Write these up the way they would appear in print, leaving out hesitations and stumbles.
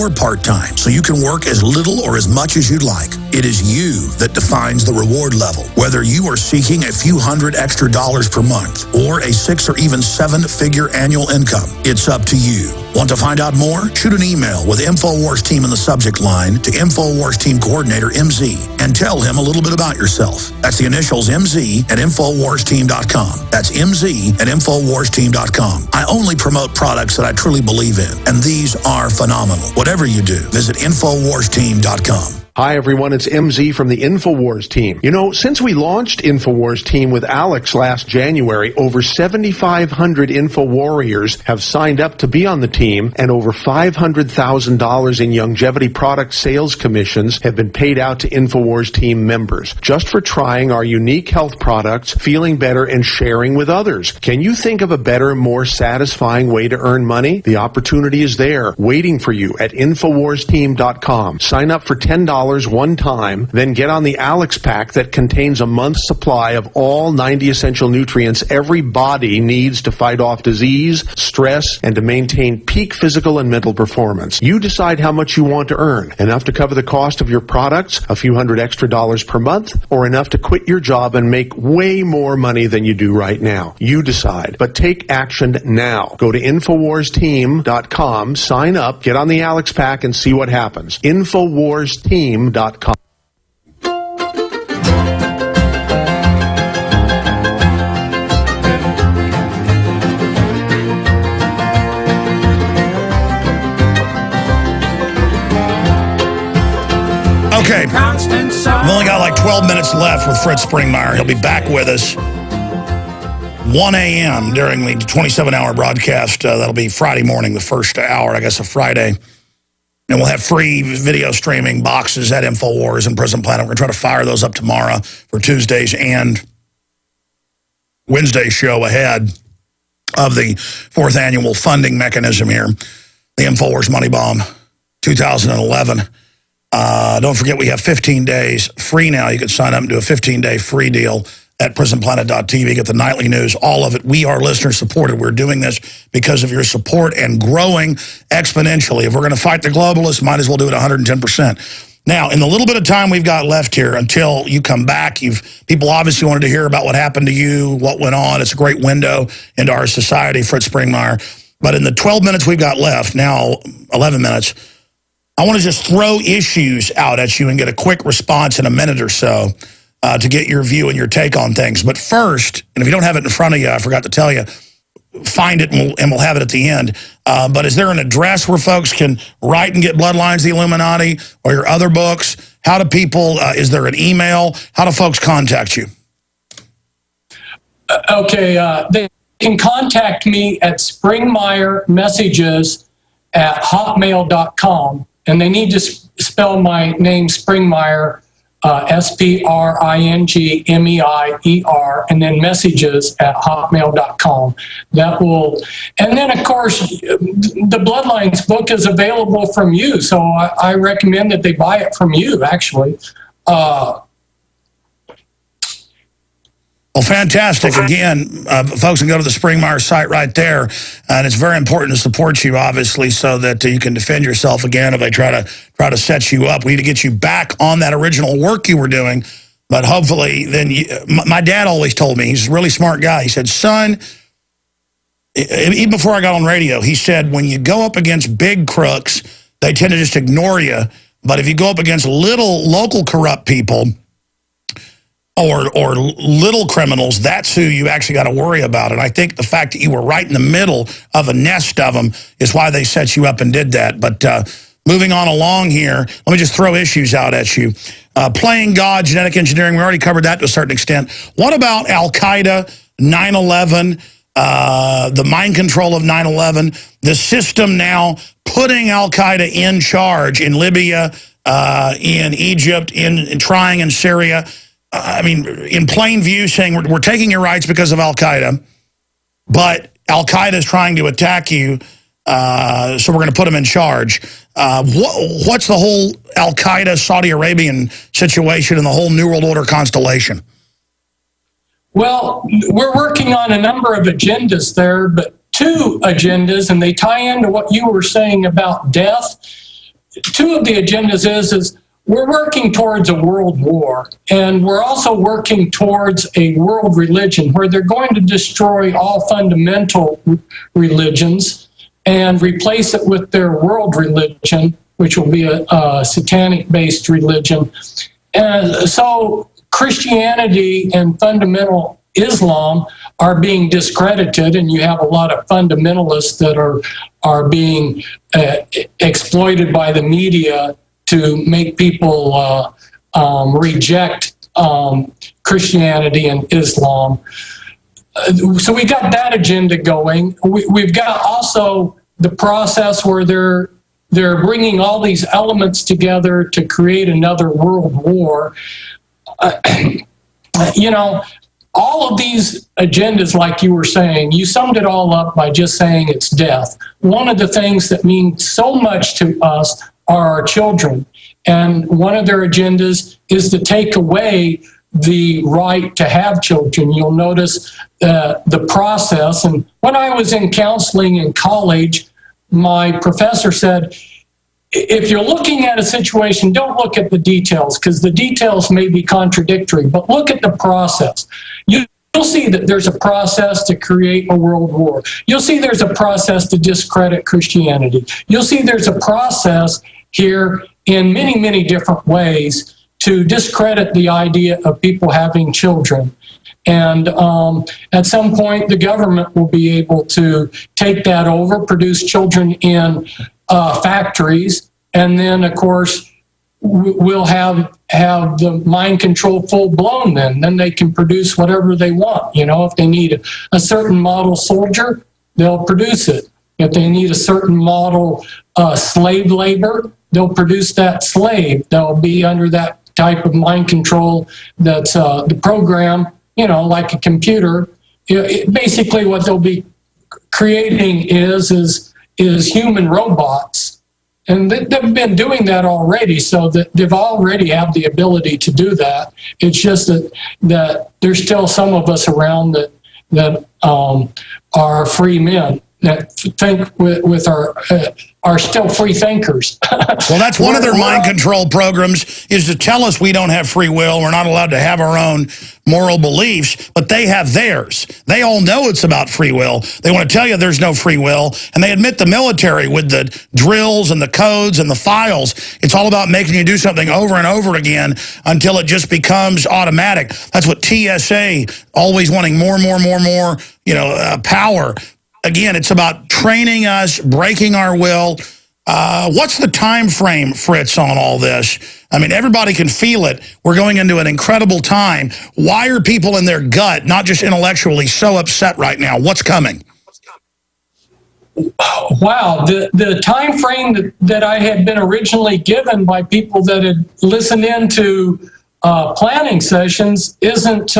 or part-time, so you can work as little or as much as you'd like. It is you that defines the reward level. Whether you are seeking a few hundred extra dollars per month or a 6 or even 7-figure annual income, it's up to you. Want to find out more? Shoot an email with InfoWars Team in the subject line to InfoWars Team Coordinator MZ and tell him a little bit about yourself. That's the initials MZ at InfoWarsTeam.com. That's MZ at InfoWarsTeam.com. I only promote products that I truly believe in, and these are phenomenal. Whatever you do, visit InfoWarsTeam.com. Hi, everyone. It's MZ from the InfoWars team. You know, since we launched InfoWars team with Alex last January, over 7,500 InfoWarriors have signed up to be on the team, and over $500,000 in longevity product sales commissions have been paid out to InfoWars team members just for trying our unique health products, feeling better, and sharing with others. Can you think of a better, more satisfying way to earn money? The opportunity is there, waiting for you at InfoWarsTeam.com. Sign up for $10 one time, then get on the Alex Pack that contains a month's supply of all 90 essential nutrients every body needs to fight off disease, stress, and to maintain peak physical and mental performance. You decide how much you want to earn. Enough to cover the cost of your products, a few hundred extra dollars per month, or enough to quit your job and make way more money than you do right now. You decide. But take action now. Go to InfoWarsTeam.com, sign up, get on the Alex Pack, and see what happens. InfoWarsTeam.com. Okay, we've only got like 12 minutes left with Fritz Springmeier. He'll be back with us 1 a.m. during the 27-hour broadcast. That'll be Friday morning, the first hour, I guess, of Friday. And we'll have free video streaming boxes at InfoWars and Prison Planet. We're going to try to fire those up tomorrow for Tuesday's and Wednesday's show ahead of the 4th annual funding mechanism here, the InfoWars Money Bomb 2011. Don't forget, we have 15 days free now. You can sign up and do a 15-day free deal at prisonplanet.tv. Get the nightly news, all of it. We are listener supported. We're doing this because of your support and growing exponentially. If we're going to fight the globalists, might as well do it 110%. Now, in the little bit of time we've got left here until you come back, people obviously wanted to hear about what happened to you, what went on. It's a great window into our society, Fritz Springmeier. But in the 12 minutes we've got left, now 11 minutes, I want to just throw issues out at you and get a quick response in a minute or so to get your view and your take on things. But first, and if you don't have it in front of you, I forgot to tell you, find it and we'll have it at the end. But is there an address where folks can write and get Bloodlines, the Illuminati, or your other books? How do people, is there an email? How do folks contact you? Okay, they can contact me at springmeiermessages@hotmail.com. And they need to spell my name, Springmeier, Springmeier, and then messages@hotmail.com. That will, and then of course, the Bloodlines book is available from you, so I recommend that they buy it from you, actually. Well, fantastic. Again, folks can go to the Springmeier site right there, and it's very important to support you, obviously, so that you can defend yourself again if they try to set you up. We need to get you back on that original work you were doing, but hopefully then my dad always told me, he's a really smart guy, he said, son, even before I got on radio, he said, when you go up against big crooks, they tend to just ignore you, but if you go up against little local corrupt people, or little criminals, that's who you actually got to worry about. And I think the fact that you were right in the middle of a nest of them is why they set you up and did that. But moving on along here, let me just throw issues out at you. Playing God, genetic engineering, we already covered that to a certain extent. What about Al-Qaeda, 9/11, the mind control of 9/11, the system now putting Al-Qaeda in charge in Libya, in Egypt, in trying in Syria? I mean, in plain view, saying we're taking your rights because of Al-Qaeda, but Al-Qaeda is trying to attack you, so we're going to put them in charge. What's the whole Al-Qaeda, Saudi Arabian situation and the whole New World Order constellation? Well, we're working on a number of agendas there, but two agendas, and they tie into what you were saying about death. two of the agendas is we're working towards a world war, and we're also working towards a world religion where they're going to destroy all fundamental religions and replace it with their world religion, which will be a satanic-based religion. And so Christianity and fundamental Islam are being discredited, and you have a lot of fundamentalists that are being exploited by the media to make people reject Christianity and Islam. So we got that agenda going. We've got also the process where they're bringing all these elements together to create another world war. You know, all of these agendas, like you were saying, you summed it all up by just saying it's death. One of the things that means so much to us are our children. And one of their agendas is to take away the right to have children. You'll notice the process. And when I was in counseling in college, my professor said, if you're looking at a situation, don't look at the details, because the details may be contradictory, but look at the process. You'll see that there's a process to create a world war. You'll see there's a process to discredit Christianity. You'll see there's a process here in many, many different ways to discredit the idea of people having children. And at some point, the government will be able to take that over, produce children in factories, and then, of course, we'll have the mind control full blown. Then they can produce whatever they want. You know, if they need a certain model soldier, they'll produce it. If they need a certain model slave labor, they'll produce that slave. They'll be under that type of mind control. That's the program. You know, like a computer. Basically, what they'll be creating is human robots, and they've been doing that already. So that they've already have the ability to do that. It's just that there's still some of us around that are free men that think with are still free thinkers. Well, that's one of their mind control programs, is to tell us we don't have free will, we're not allowed to have our own moral beliefs, but they have theirs. They all know it's about free will. They want to tell you there's no free will, and they admit the military with the drills and the codes and the files, it's all about making you do something over and over again until it just becomes automatic. That's what TSA, always wanting more, you know, power. Again, it's about training us, breaking our will. What's the time frame, Fritz, on all this? I mean, everybody can feel it. We're going into an incredible time. Why are people in their gut, not just intellectually, so upset right now? What's coming? Wow, the time frame that I had been originally given by people that had listened into planning sessions isn't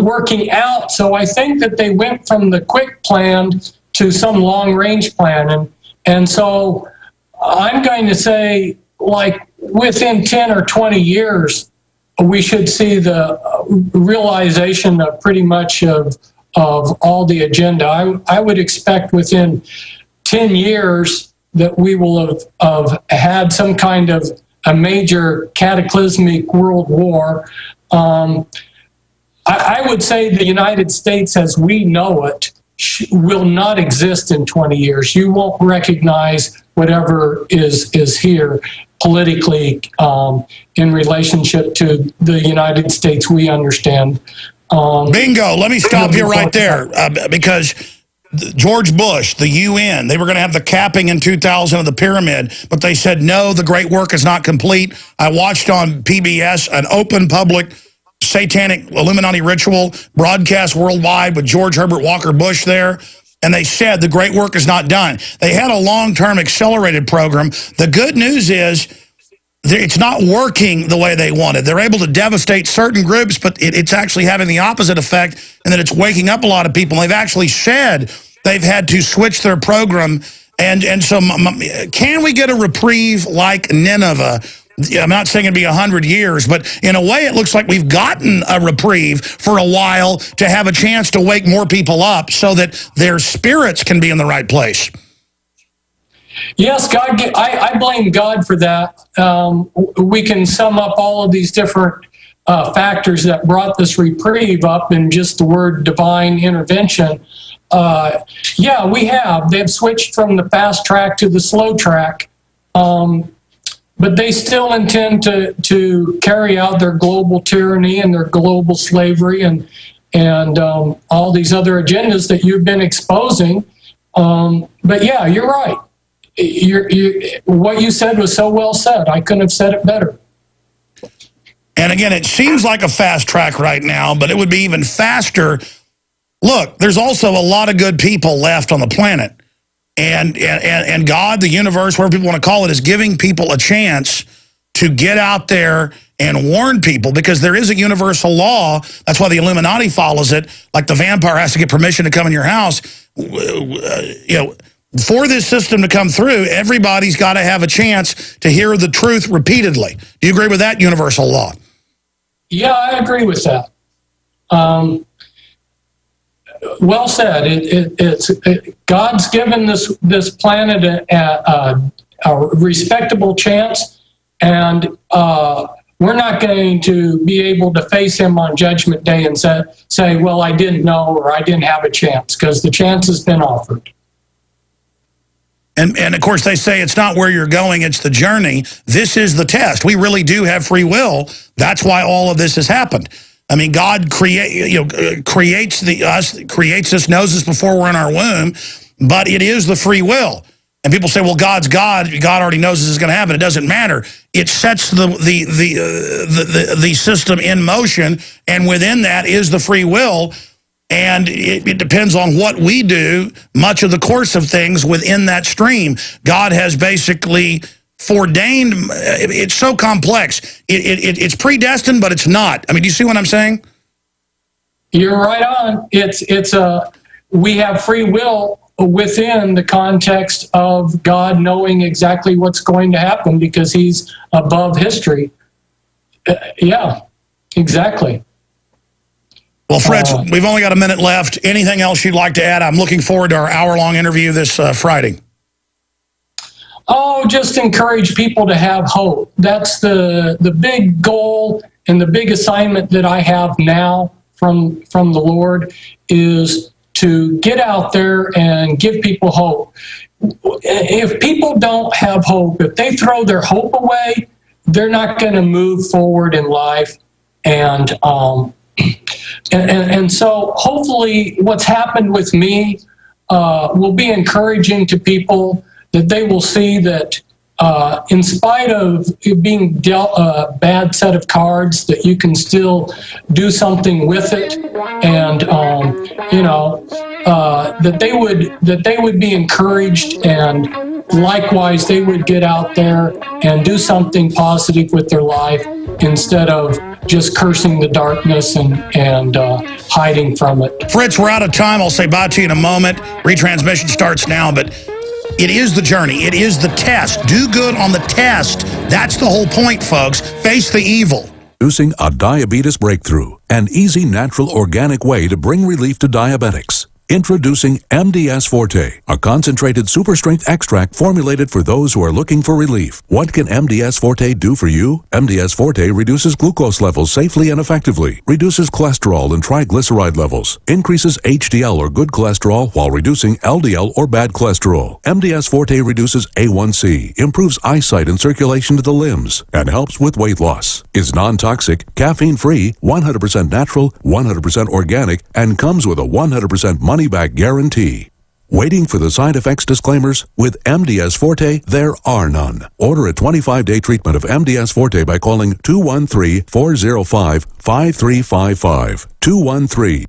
working out. So I think that they went from the quick plan to some long-range plan. And so I'm going to say, like, within 10 or 20 years, we should see the realization of pretty much of all the agenda. I would expect within 10 years that we will have had some kind of a major cataclysmic world war. I would say the United States as we know it will not exist in 20 years. You won't recognize whatever is here politically in relationship to the United States we understand. Bingo. Let me stop you right there because George Bush, the UN, they were going to have the capping in 2000 of the pyramid, but they said, no, the great work is not complete. I watched on PBS an open public satanic Illuminati ritual broadcast worldwide with George Herbert Walker Bush there, and they said the great work is not done. They had a long-term accelerated program. The good news is it's not working the way they wanted. They're able to devastate certain groups, but it's actually having the opposite effect, and that it's waking up a lot of people. They've actually said they've had to switch their program, and so can we get a reprieve like Nineveh? I'm not saying it'd be 100 years, but in a way it looks like we've gotten a reprieve for a while to have a chance to wake more people up so that their spirits can be in the right place. Yes, God. I blame God for that. We can sum up all of these different factors that brought this reprieve up in just the word divine intervention. Yeah, we have. They've switched from the fast track to the slow track, but they still intend to carry out their global tyranny and their global slavery and all these other agendas that you've been exposing. But yeah, you're right. What you said was so well said. I couldn't have said it better. And again, it seems like a fast track right now, but it would be even faster. Look, there's also a lot of good people left on the planet. And God, the universe, whatever people want to call it, is giving people a chance to get out there and warn people, because there is a universal law. That's why the Illuminati follows it. Like the vampire has to get permission to come in your house. For this system to come through, everybody's got to have a chance to hear the truth repeatedly. Do you agree with that universal law? Yeah, I agree with that. Well said. God's given this planet a respectable chance, and we're not going to be able to face him on Judgment Day and say, well, I didn't know, or I didn't have a chance, because the chance has been offered. And of course, they say it's not where you're going, it's the journey. This is the test. We really do have free will. That's why all of this has happened. I mean, God creates us, knows us before we're in our womb, but it is the free will. And people say, well, God's God. God already knows this is going to happen. It doesn't matter. It sets the system in motion, and within that is the free will. And it depends on what we do, much of the course of things within that stream. God has basically foreordained. It's so complex. It's predestined, but it's not. I mean, do you see what I'm saying? You're right on. We have free will within the context of God knowing exactly what's going to happen, because he's above history. Yeah, exactly. Well, Fritz, we've only got a minute left. Anything else you'd like to add? I'm looking forward to our hour-long interview this Friday. Oh, just encourage people to have hope. That's the big goal and the big assignment that I have now from the Lord, is to get out there and give people hope. If people don't have hope, if they throw their hope away, they're not going to move forward in life. And so hopefully what's happened with me will be encouraging to people, that they will see that in spite of being dealt a bad set of cards, that you can still do something with it, and that they would be encouraged, and likewise they would get out there and do something positive with their life, instead of just cursing the darkness and hiding from it. Fritz, we're out of time. I'll say bye to you in a moment. Retransmission starts now, but it is the journey. It is the test. Do good on the test. That's the whole point, folks. Face the evil. Introducing a diabetes breakthrough, an easy, natural, organic way to bring relief to diabetics. Introducing MDS Forte, a concentrated super-strength extract formulated for those who are looking for relief. What can MDS Forte do for you? MDS Forte reduces glucose levels safely and effectively, reduces cholesterol and triglyceride levels, increases HDL or good cholesterol while reducing LDL or bad cholesterol. MDS Forte reduces A1C, improves eyesight and circulation to the limbs, and helps with weight loss. Is non-toxic, caffeine-free, 100% natural, 100% organic, and comes with a 100% money-back guarantee. Waiting for the side effects disclaimers? With MDS Forte, there are none. Order a 25-day treatment of MDS Forte by calling 213-405-5355. 213